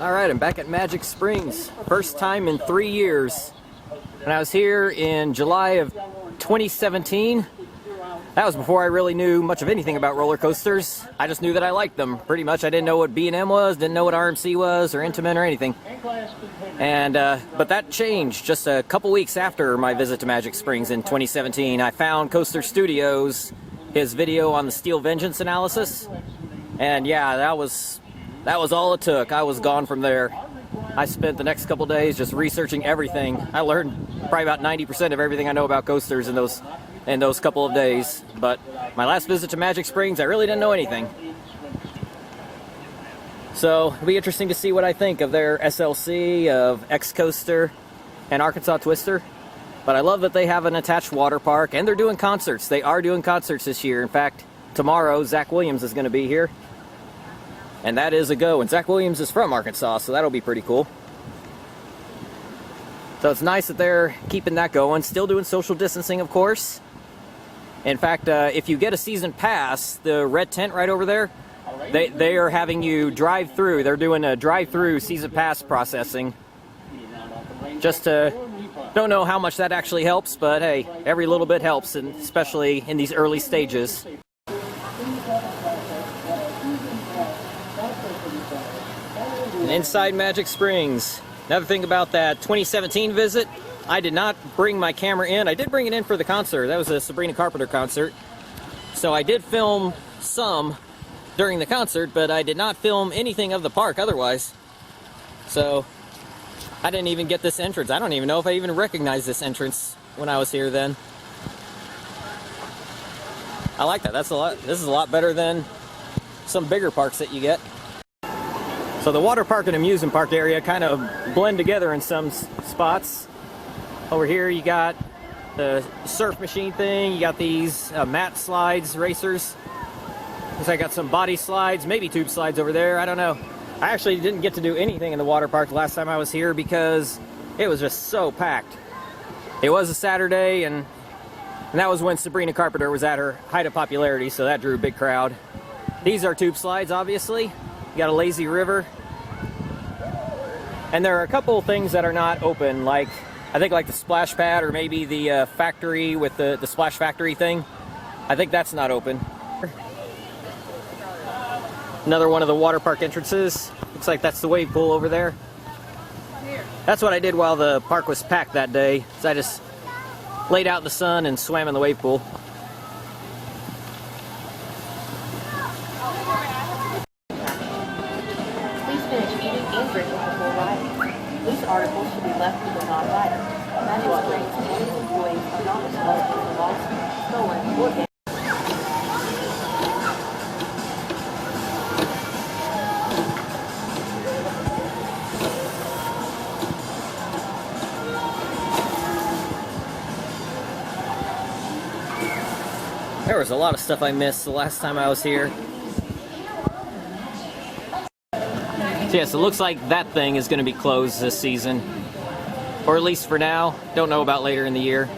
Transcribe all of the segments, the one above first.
Alright, I'm back at Magic Springs. First time in 3 years. When I was here in July of 2017, that was before I really knew much of anything about roller coasters. I just knew that I liked them, pretty much. I didn't know what B&M was, didn't know what RMC was, or Intamin or anything. And, but that changed just a couple weeks after my visit to Magic Springs in 2017. I found Coaster Studios, his video on the Steel Vengeance analysis. And yeah, that was all it took. I was gone from there. I spent the next couple days just researching everything. I learned probably about 90% of everything I know about coasters in those couple of days. But my last visit to Magic Springs, I really didn't know anything. So it'll be interesting to see what I think of their SLC, of X-Coaster, and Arkansas Twister. But I love that they have an attached water park, and they're doing concerts. They are doing concerts this year. In fact, tomorrow, Zach Williams is going to be here. And that is a go. And Zach Williams is from Arkansas, so that'll be pretty cool. So it's nice that they're keeping that going. Still doing social distancing, of course. In fact, if you get a season pass, the red tent right over there, they are having you drive through. They're doing a drive-through season pass processing. Just to, don't know how much that actually helps, but hey, every little bit helps, and especially in these early stages. And inside Magic Springs. Another thing about that 2017 visit, I did not bring my camera in. I did bring it in for the concert. That was a Sabrina Carpenter concert. So I did film some during the concert, but I did not film anything of the park otherwise. So I didn't even get this entrance. I don't even know if I even recognized this entrance when I was here then. I like that. This is a lot better than some bigger parks that you get. So the water park and amusement park area kind of blend together in some spots. Over here you got the surf machine thing, you got these mat slides, racers. Looks like I got some body slides, maybe tube slides over there, I don't know. I actually didn't get to do anything in the water park the last time I was here because it was just so packed. It was a Saturday, and that was when Sabrina Carpenter was at her height of popularity, so that drew a big crowd. These are tube slides, obviously. You got a lazy river. And there are a couple things that are not open, like I think like the splash pad, or maybe the factory with the splash factory thing. I think that's not open. Another one of the water park entrances. Looks like that's the wave pool over there. That's what I did while the park was packed that day. So I just laid out in the sun and swam in the wave pool. Please finish eating and drinking before riding. Loose articles should be left with the non-rider. Magic Springs and its employees are not responsible for lost, stolen, or damaged. There was a lot of stuff I missed the last time I was here. So yes, it looks like that thing is going to be closed this season. Or at least for now. Don't know about later in the year.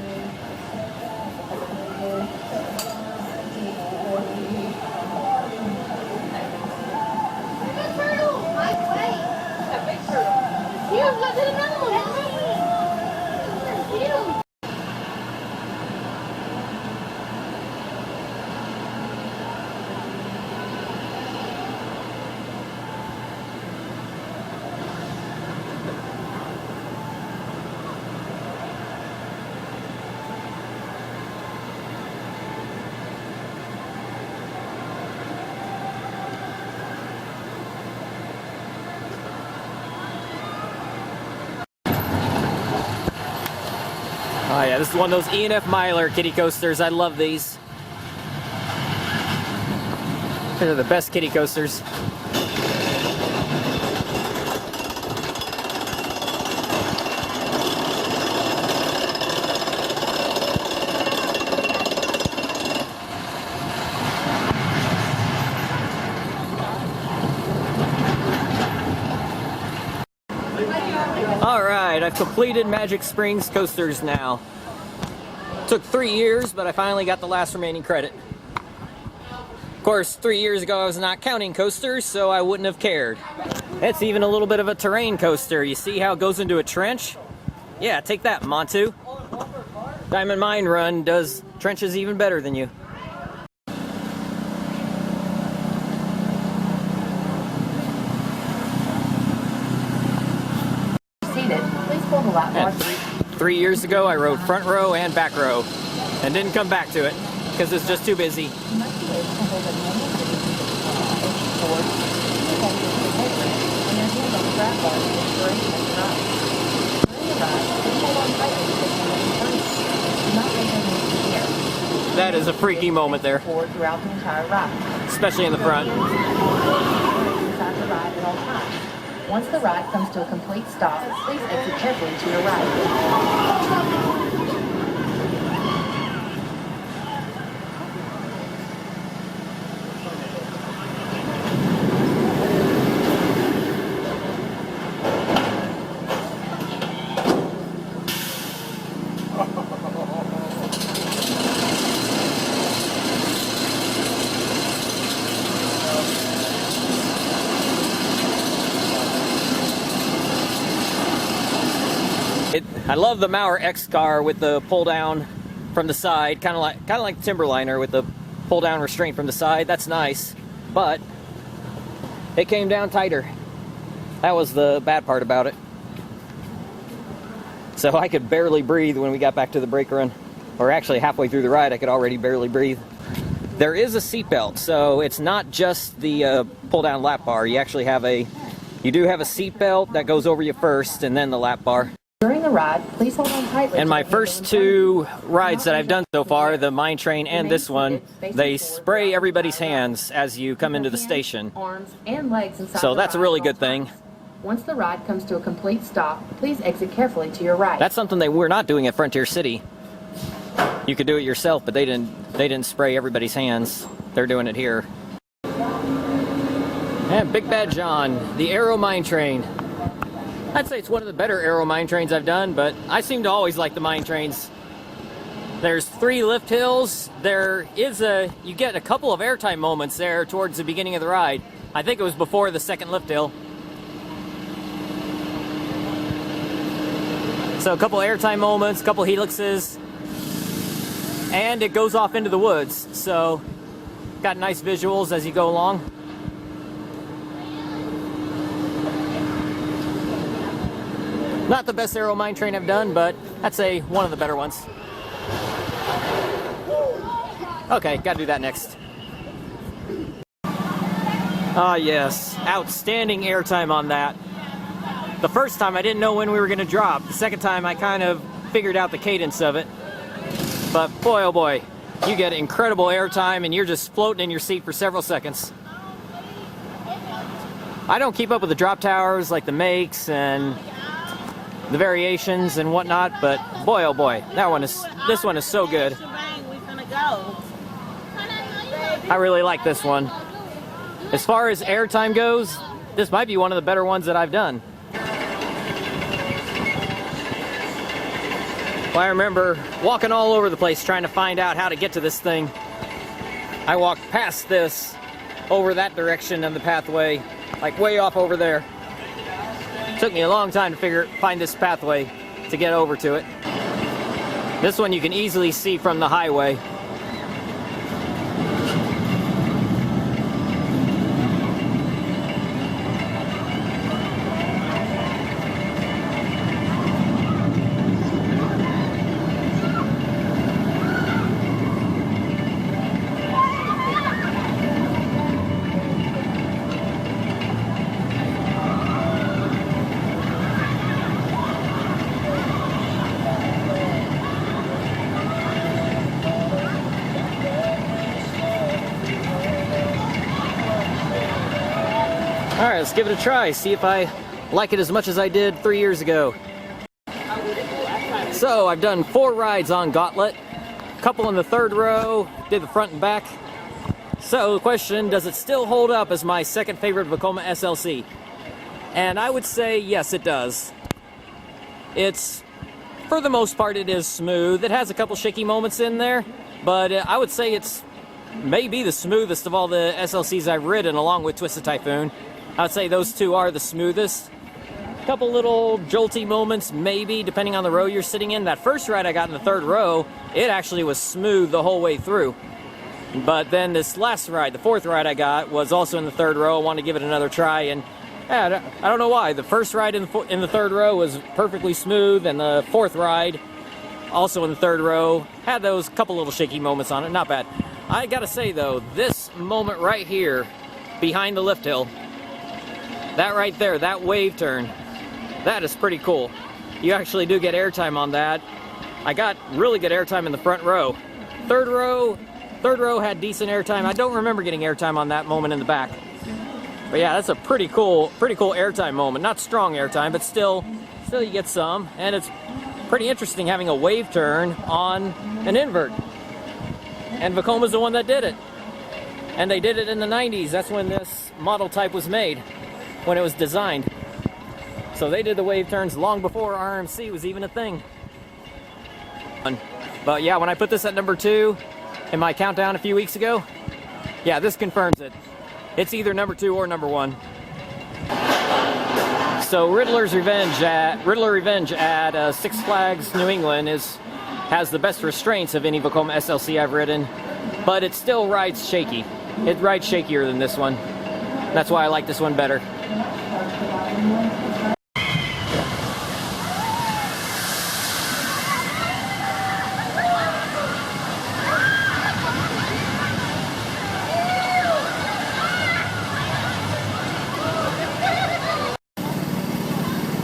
Oh yeah, this is one of those E&F Miler kiddie coasters. I love these. They're the best kiddie coasters. Alright, I've completed Magic Springs coasters now. Took 3 years, but I finally got the last remaining credit. Of course, 3 years ago I was not counting coasters, so I wouldn't have cared. It's even a little bit of a terrain coaster. You see how it goes into a trench? Yeah, take that, Montu. Diamond Mine Run does trenches even better than you. Seated, please pull the lap bar. 3 years ago, I rode front row and back row, and didn't come back to it because it's just too busy. You must be able to hold a normal sitting position forward, hold your headrest, and your hands on the grab bar to inspiration as you ride. During the ride, please hold on tightly to the hand in front of you. Do not let them move in the air. That is a freaky moment there, Forward throughout the entire ride. especially in the front. Inside the ride at all times. Once the ride comes to a complete stop, please exit carefully to your right. I love the Maurer X car with the pull down from the side, kind of like Timberliner with the pull down restraint from the side. That's nice, but it came down tighter. That was the bad part about it. So I could barely breathe when we got back to the brake run, or actually halfway through the ride, I could already barely breathe. There is a seatbelt, so it's not just the pull down lap bar. You actually have you do have a seatbelt that goes over you first, and then the lap bar. During the ride, please hold on tightly. And my first two rides that I've done so far, the Mine Train and this one, they spray everybody's hands as you come into the station. Arms and legs inside So the that's a ride really at all good thing. times. Once the ride comes to a complete stop, please exit carefully to your right. That's something we're not doing at Frontier City. You could do it yourself, but they didn't spray everybody's hands. They're doing it here. And Big Bad John, the Aero Mine Train. I'd say it's one of the better Aero Mine Trains I've done, but I seem to always like the mine trains. There's 3 lift hills. You get a couple of airtime moments there towards the beginning of the ride. I think it was before the second lift hill. So a couple airtime moments, a couple helixes, and it goes off into the woods. So got nice visuals as you go along. Not the best Aero Mine Train I've done, but I'd say one of the better ones. Okay, gotta do that next. Ah, yes, outstanding airtime on that. The first time I didn't know when we were gonna drop. The second time I kind of figured out the cadence of it. But boy, oh boy, you get incredible airtime and you're just floating in your seat for several seconds. I don't keep up with the drop towers like the makes and the variations and whatnot, but boy, oh boy, this one is so good. I really like this one. As far as airtime goes, this might be one of the better ones that I've done. Well, I remember walking all over the place trying to find out how to get to this thing. I walked past this over that direction on the pathway, like way off over there. Took me a long time to find this pathway to get over to it. This one you can easily see from the highway. Alright, let's give it a try, see if I like it as much as I did 3 years ago. So, I've done 4 rides on Gauntlet, a couple in the 3rd row, did the front and back. So, the question, does it still hold up as my second favorite Vekoma SLC? And I would say, yes, it does. For the most part, it is smooth. It has a couple shaky moments in there, but I would say it's maybe the smoothest of all the SLCs I've ridden, along with Twisted Typhoon. I would say those two are the smoothest. A couple little jolty moments, maybe, depending on the row you're sitting in. That first ride I got in the third row, it actually was smooth the whole way through. But then this last ride, the fourth ride I got, was also in the third row. I wanted to give it another try, and yeah, I don't know why. The first ride in the third row was perfectly smooth, and the fourth ride, also in the third row, had those couple little shaky moments on it. Not bad. I gotta say though, this moment right here, behind the lift hill, that right there, that wave turn, that is pretty cool. You actually do get airtime on that. I got really good airtime in the front row. Third row had decent airtime. I don't remember getting airtime on that moment in the back. But yeah, that's a pretty cool airtime moment. Not strong airtime, but still you get some. And it's pretty interesting having a wave turn on an invert. And Vekoma's the one that did it. And they did it in the 90s. That's when this model type was made, when it was designed. So they did the wave turns long before RMC was even a thing. But yeah, when I put this at number 2 in my countdown a few weeks ago, yeah, this confirms it. It's either number 2 or number 1. So Riddler Revenge at Six Flags New England has the best restraints of any Vekoma SLC I've ridden, but it still rides shaky. It rides shakier than this one. That's why I like this one better.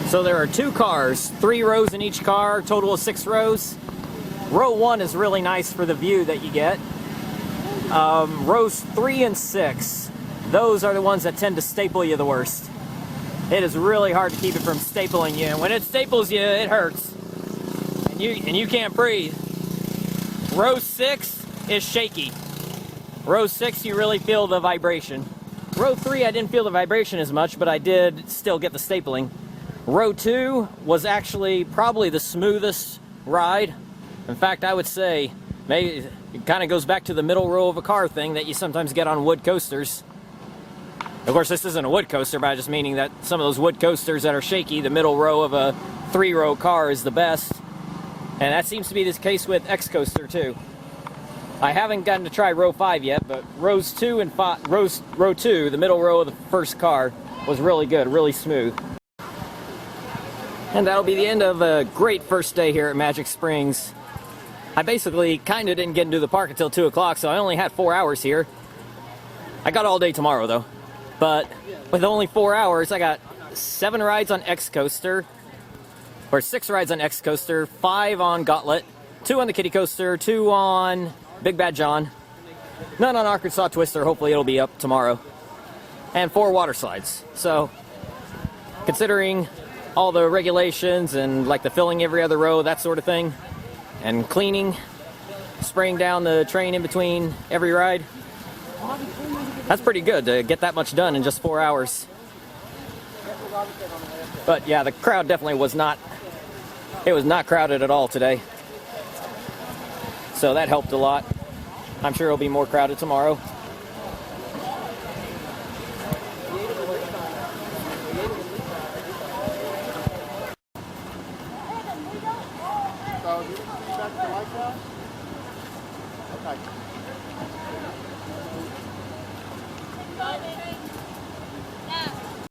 So there are 2 cars, 3 rows in each car, total of 6 rows. Row 1 is really nice for the view that you get. Rows 3 and 6, those are the ones that tend to staple you the worst. It is really hard to keep it from stapling you, and when it staples you, it hurts. And you can't breathe. Row 6 is shaky. Row 6, you really feel the vibration. Row 3, I didn't feel the vibration as much, but I did still get the stapling. Row 2 was actually probably the smoothest ride. In fact, I would say maybe it kind of goes back to the middle row of a car thing that you sometimes get on wood coasters. Of course, this isn't a wood coaster, but I'm just meaning that some of those wood coasters that are shaky, the middle row of a 3-row car is the best. And that seems to be the case with X Coaster too. I haven't gotten to try row 5 yet, but rows 2 and 5, row 2, the middle row of the first car, was really good, really smooth. And that'll be the end of a great first day here at Magic Springs. I basically kind of didn't get into the park until 2 o'clock, so I only had 4 hours here. I got all day tomorrow, though. But with only 4 hours, I got 7 rides on X Coaster, or 6 rides on X Coaster, 5 on Gauntlet, 2 on the Kiddie Coaster, 2 on Big Bad John, none on Arkansas Twister, hopefully it'll be up tomorrow, and 4 water slides. So, considering all the regulations and like the filling every other row, that sort of thing, and cleaning, spraying down the train in between every ride, that's pretty good to get that much done in just 4 hours. But yeah, the crowd definitely was not crowded at all today. So that helped a lot. I'm sure it'll be more crowded tomorrow.